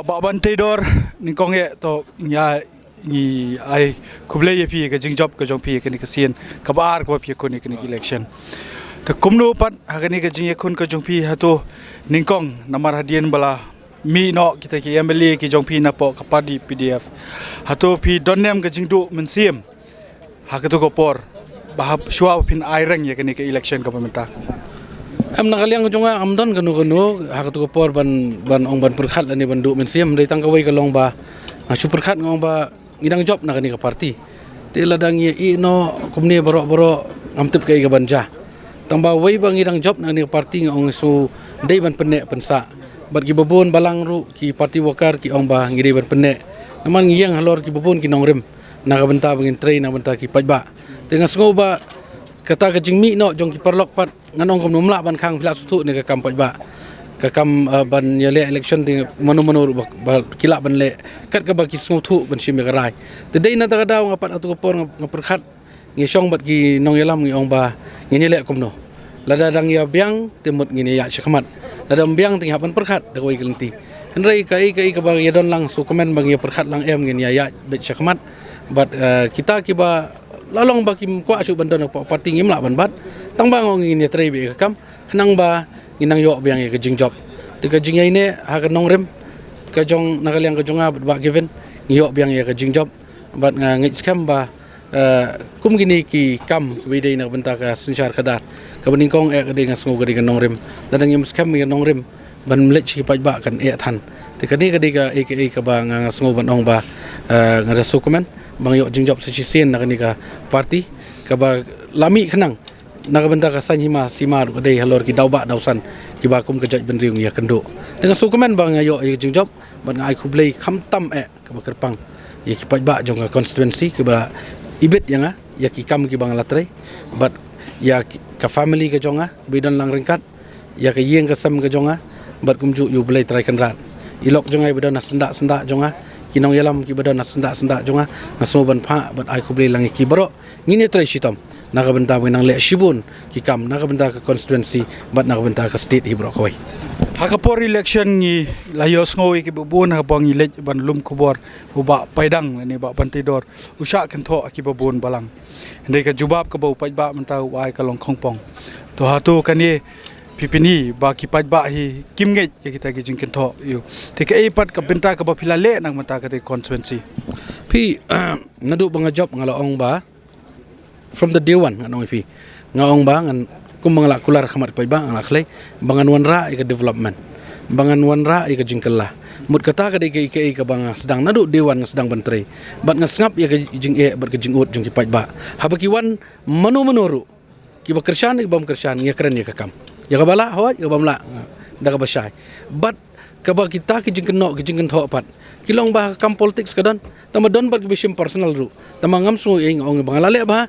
Bak bantai dor ni kong ye to nya ni ai kuble ye pi ka jingjop ka jong pi ka ni ka sien ka bar ko pi ko ni ka ni election ta kumno pat ha ka ni ka jing ye kun ka jong pi ha to ning kong namar hadian bala mi no kita ki MLA ki jong pi na po ka padi PDF ha to pi donnem ka jingdu men siem ha ka to ko por bahab shwa pin ai rang ye ka ni ka election ka pamenta am nakaliang junga amdon kanu hakat ko por ban ong ban perkhat ani ban du mensiam dai tang kawai kalong ba super khat ngong ba ngidang job nakani ka party te ladang ye I no kumni boro amtip kai ga banja tang ba wai bang ngidang job nakani ka party ngong su dai ban penne pensa bat ki babon balang ru ki party worker ki ong ba ngidai ban penne naman ngiyang halor ki babon ki nongrim naga benta bangin train na benta ki pajba tengah sngo ba kata kajing mi no jong ki perlok pat nganong kom numla ban khang phila sutu ni ka kam pajba ka kam ban yale election ting manu kila ban le kat ka ba ki thu ban sim ka rai te dei na ta daw ngapat atu ko por ngaperkhat ngi song bat ki nong yalam ngi ong ba ngi le kom no lada dang ya biang temut ngi ya shakmat lada biang ting hapan perkhat da koi kelenti henrai kai ka ba ya don lang su komen bang ya perkhat lang em ngi ya bet shakmat bat kita ki ba lalong bakim kwa asu bandon parti ngimla ban bat tang bang ngin ya trai be kam khnang ba nginang yo biang ye jing job te ka jing ne ha ka nongrem ka jong nakaliang ka jonga ba given yo biang ye jing job bat ngi skam ba kum gini ki kam bi dei na benta ka sunchar kadar ka baning kong ka dei ngasngo ka dei ka nongrem dadang yim skam ye nongrem ban mlech ki paj ba kan than te ka dei ka ba ngasngo ban ong ba ngada sukumen bang yo jing job sesien nakani ka party ka ba lami khnang nakabenta ka sanhima simar dei halor ki dauba dausan ki ba kum ka jaj ben riung ya kendo tengah sukumen bang yo jing job ban ai khublei kham tam ka ba kerpang ye ki pajba jong ka constituency ki ba ibet yanga ya ki kam ki bang latre bat ya ka family ka jonga bidan lang ringkat ya ka yeng ka sam ka jonga bat kumju yu blei trai kan rat ilok jonga bidan sendak jonga kinong yalam ki badan sendak jonga ngaso ban pha bat ai khublei lang ki baro ngini trai sitam nakabenta nang le shibun ki kam nakabenta ka constituency bat nakabenta ka state hibro koi hakapor election ni layos ngoi ki bubun ha bang ilej ban lum khobor uba paidang ni ba bantidor usha kan tho ki bubun balang ndai ka jubab ka bau pajba manta wai ka long khongpong to hatu kani pipini ba ki pajba hi kimnge ye kita gi jing kan tho yu te ka pat ka benta ka ba philale nang mata ka te constituency pi nadu banga job ngala ong ba from the day one nganong pi ngaong ba ngan kumangla kular khamat pajba ngala khlai bangan wanra ka development bangan wanra ka jingkela mut kata ka de ka banga sedang nadu dewan sedang bantre bat ngasngap ya ka jing bat ka jingut jong ki pajba habaki wan manu ki ba kershan ki bam kershan ya keren ya ka kam ya ka bala hoi ka bamla da ka basai bat ka ba kita ki jingken tho pat kilong ba kam politics kadan tamadon bat ki bisim personal ru tamangam su ing ong bangala le ba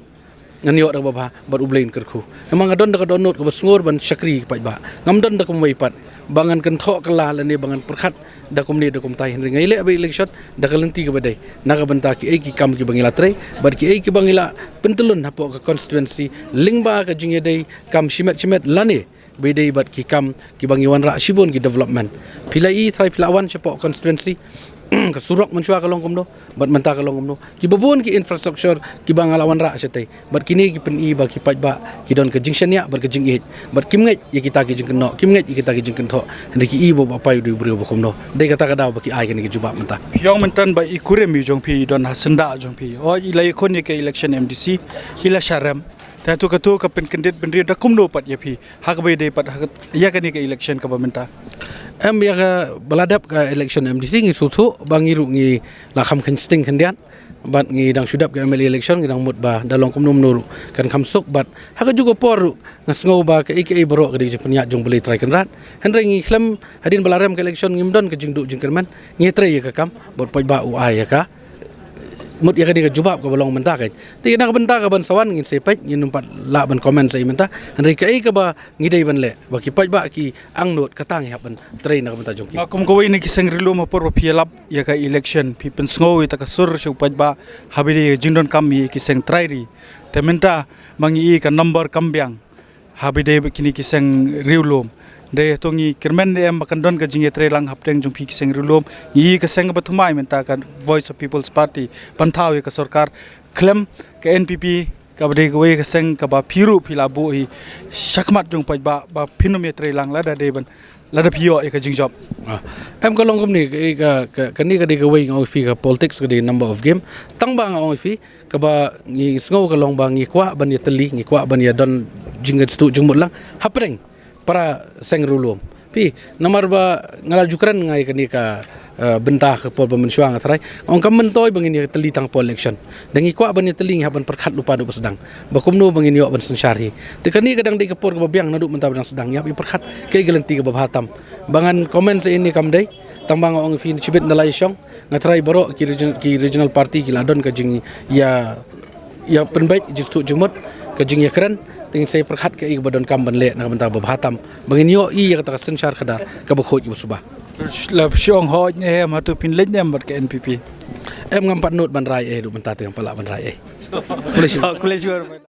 nganyo da ba bat ublein kerku emang adon da donot ka basngur ban syakri pajba ngamdon da kumwai pat bangan kan tho kala lani bangan perkhat da kumni da kumtai henri ngaile ba election da kalenti ka badai naga benta ki ki kam ki bangila tre bat ki ki bangila pentulun hapo ka constituency lingba ka jingye dei kam shimet lani bedai bat ki kam ki bangiwan ra shibun ki development pilai thai pilawan chapo constituency ka surok menchua kalong komno bat menta kalong komno ki babun ki infrastructure ki bangalawan ra setai bat kini ki pen ba ki pajba ki don ka jingsan ya bat ka jing bat kimnget ye kita ki jing kenno kimnget ye kita ki jing kentho hendak ki bo ba pai du brio komno dei kata kada ba ki ai ki jubab menta yong mentan ba ikure mi jong pi don hasenda jong pi o ilai kon ye ke election MDC hila sharam tatu ka pen kandidat benri da kumno pat ye pi hak be dei pat ya kan ke election ka bamenta em ya ka baladap ka election MDC ngi suthu bangiru ngi lakham khansting khandian bat ngi dang sudap ka MLA election ngi dang mut ba dalong kumnom nur kan khamsuk bat haka juga por ngasngo ba ka iki baro ka di penya jong beli trai kan rat henre ngi khlam hadin balarem ka election ngimdon ka jingdu jingkerman ngi trai ya ka kam bot poj ba uai ya ka mut ya ka di ka jubab ka balong menta kai ti nak benta ka ban sawan ngin sepet ngin numpat la ban komen sai menta henre ka ba ngidai ban le ba ki poj ba ki angnot katang ya ban trai nak benta jong ki makum ko ni kisang rilo ma por pielap ya ka election pi pen sngo ta ka sur chu poj ba habiri jingdon kam mi kisang trai ri tementa mangi ka number kambyang habide kini kisang riulom de to ngi kirmen de em makan don ka jinge tre lang hapteng jong phi kiseng rulom yi ka seng bathumai menta kan Voice of People's Party panthaw ka sarkar klem ka NPP ka bade ka we ka seng ka ba phiru philabu hi shakmat jong pai ba phinume tre lang la da de ban la da phio e ka jing job em ka long ni ka ni ka de ka way ngau fi ka politics ka de number of game tang ba ngau fi ka ba ngi ngau ka long ba ngi kwa ban ya teli ngi kwa ban ya don jingat stu jung lang hapreng para seng rulum pi namar ba ngala jukran ngai ka ni ka bentah ke pol pemensuang atrai ong kam mentoi bangin ya teli tang pol election dangi kwa ban ya teli haban perkhat lupa du sedang bakumno bangin yo ban sensari te kani kadang de ke por ke babiang nadu mentah ban sedang ya perkhat ke gelanti ke bahatam bangan komen se ini kam dei tambang ong fi chibit dalai syong ngatrai baro ki regional party ki ladon ka jing ya penbaik justu jumut ka jing ya keren ting saya perkhat ke ik badon kam ban le na mentah bahatam bangin yo i ya kata sensar kadar ka bakhoj subah la syong ho ne ma tu pin lej ne mat ka NPP em ngam pat not ban rai du mentah teng pala ban rai kulesur